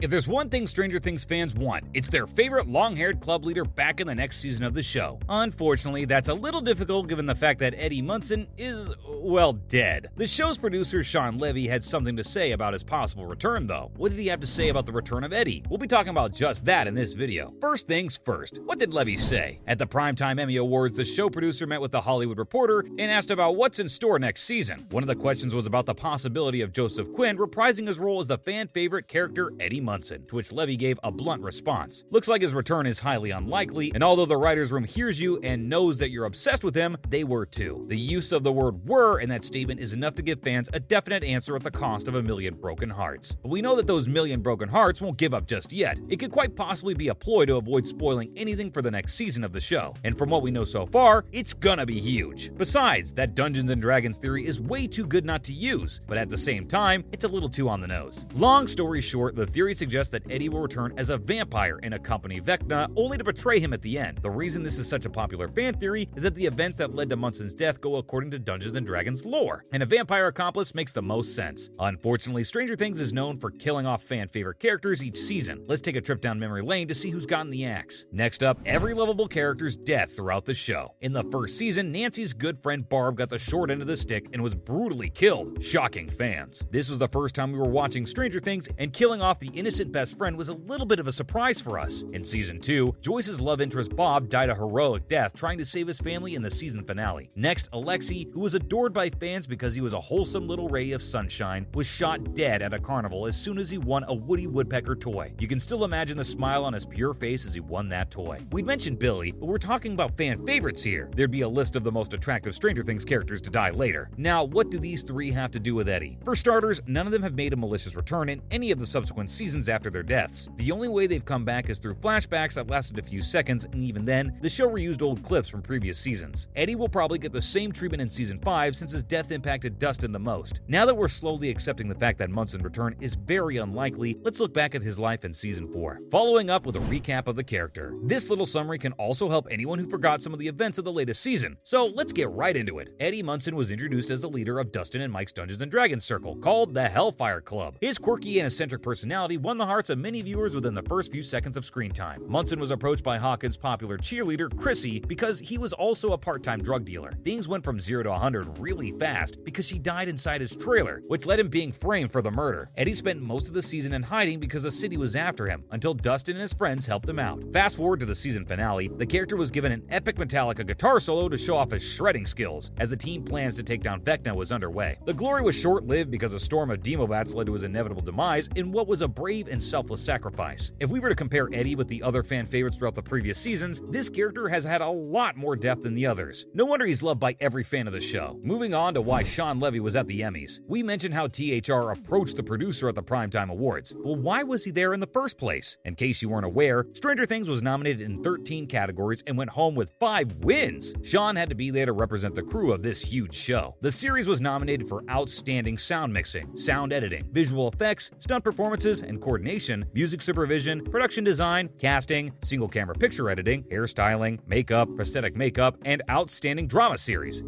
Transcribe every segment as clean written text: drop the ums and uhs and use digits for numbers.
If there's one thing Stranger Things fans want, it's their favorite long-haired club leader back in the next season of the show. Unfortunately, that's a little difficult given the fact that Eddie Munson is, well, dead. The show's producer, Shawn Levy, had something to say about his possible return, though. What did he have to say about the return of Eddie? We'll be talking about just that in this video. First things first, what did Levy say? At the Primetime Emmy Awards, the show producer met with the Hollywood Reporter and asked about what's in store next season. One of the questions was about the possibility of Joseph Quinn reprising his role as the fan-favorite character Eddie Munson, to which Levy gave a blunt response. Looks like his return is highly unlikely, and although the writer's room hears you and knows that you're obsessed with him, they were too. The use of the word "were" in that statement is enough to give fans a definite answer at the cost of 1,000,000 broken hearts. But we know that those 1,000,000 broken hearts won't give up just yet. It could quite possibly be a ploy to avoid spoiling anything for the next season of the show. And from what we know so far, it's gonna be huge. Besides, that Dungeons & Dragons theory is way too good not to use, but at the same time, it's a little too on the nose. Long story short, the theory suggests that Eddie will return as a vampire and accompany Vecna, only to betray him at the end. The reason this is such a popular fan theory is that the events that led to Munson's death go according to Dungeons & Dragons lore, and a vampire accomplice makes the most sense. Unfortunately, Stranger Things is known for killing off fan-favorite characters each season. Let's take a trip down memory lane to see who's gotten the axe. Next up, every lovable character's death throughout the show. In the first season, Nancy's good friend Barb got the short end of the stick and was brutally killed, shocking fans. This was the first time we were watching Stranger Things, and killing off the innocent best friend was a little bit of a surprise for us. In season 2, Joyce's love interest Bob died a heroic death trying to save his family in the season finale. Next, Alexei, who was adored by fans because he was a wholesome little ray of sunshine, was shot dead at a carnival as soon as he won a Woody Woodpecker toy. You can still imagine the smile on his pure face as he won that toy. We'd mentioned Billy, but we're talking about fan favorites here. There'd be a list of the most attractive Stranger Things characters to die later. Now, what do these three have to do with Eddie? For starters, none of them have made a malicious return in any of the subsequent seasons after their deaths. The only way they've come back is through flashbacks that lasted a few seconds, and even then, the show reused old clips from previous seasons. Eddie will probably get the same treatment in season 5 since his death impacted Dustin the most. Now that we're slowly accepting the fact that Munson's return is very unlikely, let's look back at his life in season 4. Following up with a recap of the character. This little summary can also help anyone who forgot some of the events of the latest season. So let's get right into it. Eddie Munson was introduced as the leader of Dustin and Mike's Dungeons & Dragons circle, called the Hellfire Club. His quirky and eccentric personality won the hearts of many viewers within the first few seconds of screen time. Munson was approached by Hawkins' popular cheerleader, Chrissy, because he was also a part-time drug dealer. Things went from 0 to 100 really fast because she died inside his trailer, which led him being framed for the murder. Eddie spent most of the season in hiding because the city was after him, until Dustin and his friends helped him out. Fast forward to the season finale, the character was given an epic Metallica guitar solo to show off his shredding skills, as the team plans to take down Vecna was underway. The glory was short-lived because a storm of demobats led to his inevitable demise in what was a brave and selfless sacrifice. If we were to compare Eddie with the other fan favorites throughout the previous seasons, this character has had a lot more depth than the others. No wonder he's loved by every fan of the show. Moving on to why Shawn Levy was at the Emmys. We mentioned how THR approached the producer at the Primetime Awards. Well, why was he there in the first place? In case you weren't aware, Stranger Things was nominated in 13 categories and went home with 5 wins. Shawn had to be there to represent the crew of this huge show. The series was nominated for Outstanding Sound Mixing, Sound Editing, Visual Effects, Stunt Performances and Coordination, Music Supervision, Production Design, Casting, Single Camera Picture Editing, Hairstyling, Makeup, Prosthetic Makeup, and Outstanding Drama Series.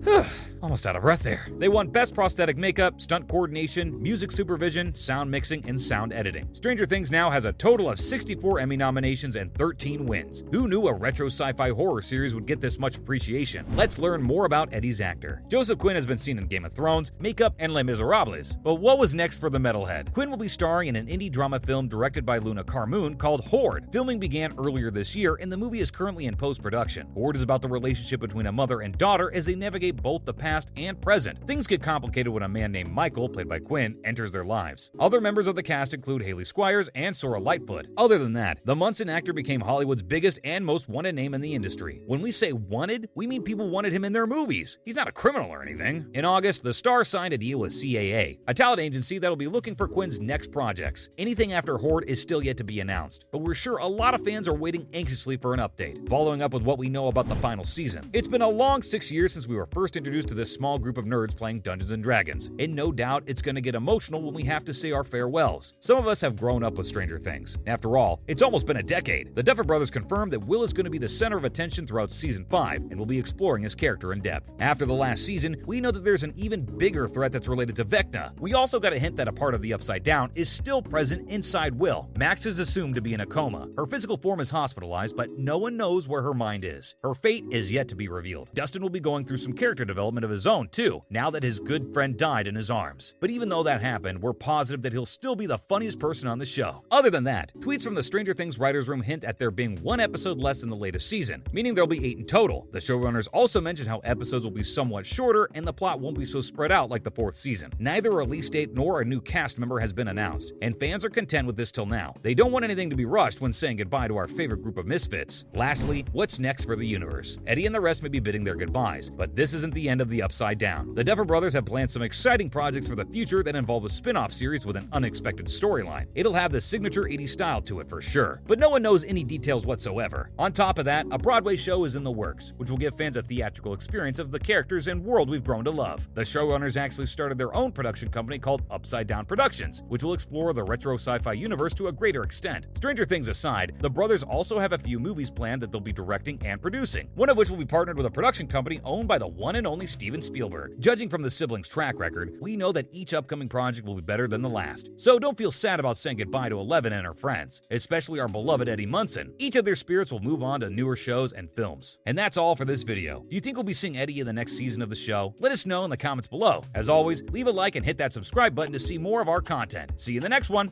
Almost out of breath there. They won Best Prosthetic Makeup, Stunt Coordination, Music Supervision, Sound Mixing, and Sound Editing. Stranger Things now has a total of 64 Emmy nominations and 13 wins. Who knew a retro sci-fi horror series would get this much appreciation? Let's learn more about Eddie's actor. Joseph Quinn has been seen in Game of Thrones, Makeup, and Les Miserables. But what was next for the metalhead? Quinn will be starring in an indie drama film directed by Luna Carmoon called Horde. Filming began earlier this year, and the movie is currently in post-production. Horde is about the relationship between a mother and daughter as they navigate both the past and present. Things get complicated when a man named Michael, played by Quinn, enters their lives. Other members of the cast include Haley Squires and Sora Lightfoot. Other than that, the Munson actor became Hollywood's biggest and most wanted name in the industry. When we say wanted, we mean people wanted him in their movies. He's not a criminal or anything. In August, the star signed a deal with CAA, a talent agency that'll be looking for Quinn's next projects. Anything after Horde is still yet to be announced, but we're sure a lot of fans are waiting anxiously for an update. Following up with what we know about the final season. It's been a long 6 years since we were first introduced to this small group of nerds playing Dungeons & Dragons, and no doubt it's going to get emotional when we have to say our farewells. Some of us have grown up with Stranger Things. After all, it's almost been a decade. The Duffer Brothers confirmed that Will is going to be the center of attention throughout season 5, and will be exploring his character in depth. After the last season, we know that there's an even bigger threat that's related to Vecna. We also got a hint that a part of the Upside Down is still present in inside Will, Max is assumed to be in a coma. Her physical form is hospitalized, but no one knows where her mind is. Her fate is yet to be revealed. Dustin will be going through some character development of his own, too, now that his good friend died in his arms. But even though that happened, we're positive that he'll still be the funniest person on the show. Other than that, tweets from the Stranger Things writers' room hint at there being one episode less in the latest season, meaning there'll be 8 in total. The showrunners also mentioned how episodes will be somewhat shorter and the plot won't be so spread out like the 4th season. Neither a release date nor a new cast member has been announced, and fans are content with this till now. They don't want anything to be rushed when saying goodbye to our favorite group of misfits. Lastly, what's next for the universe? Eddie and the rest may be bidding their goodbyes, but this isn't the end of the Upside Down. The Duffer Brothers have planned some exciting projects for the future that involve a spin-off series with an unexpected storyline. It'll have the signature 80s style to it for sure, but no one knows any details whatsoever. On top of that, a Broadway show is in the works, which will give fans a theatrical experience of the characters and world we've grown to love. The showrunners actually started their own production company called Upside Down Productions, which will explore the retro sci-fi universe to a greater extent. Stranger Things aside, the brothers also have a few movies planned that they'll be directing and producing, one of which will be partnered with a production company owned by the one and only Steven Spielberg. Judging from the siblings' track record, we know that each upcoming project will be better than the last. So don't feel sad about saying goodbye to Eleven and her friends, especially our beloved Eddie Munson. Each of their spirits will move on to newer shows and films. And that's all for this video. Do you think we'll be seeing Eddie in the next season of the show? Let us know in the comments below. As always, leave a like and hit that subscribe button to see more of our content. See you in the next one.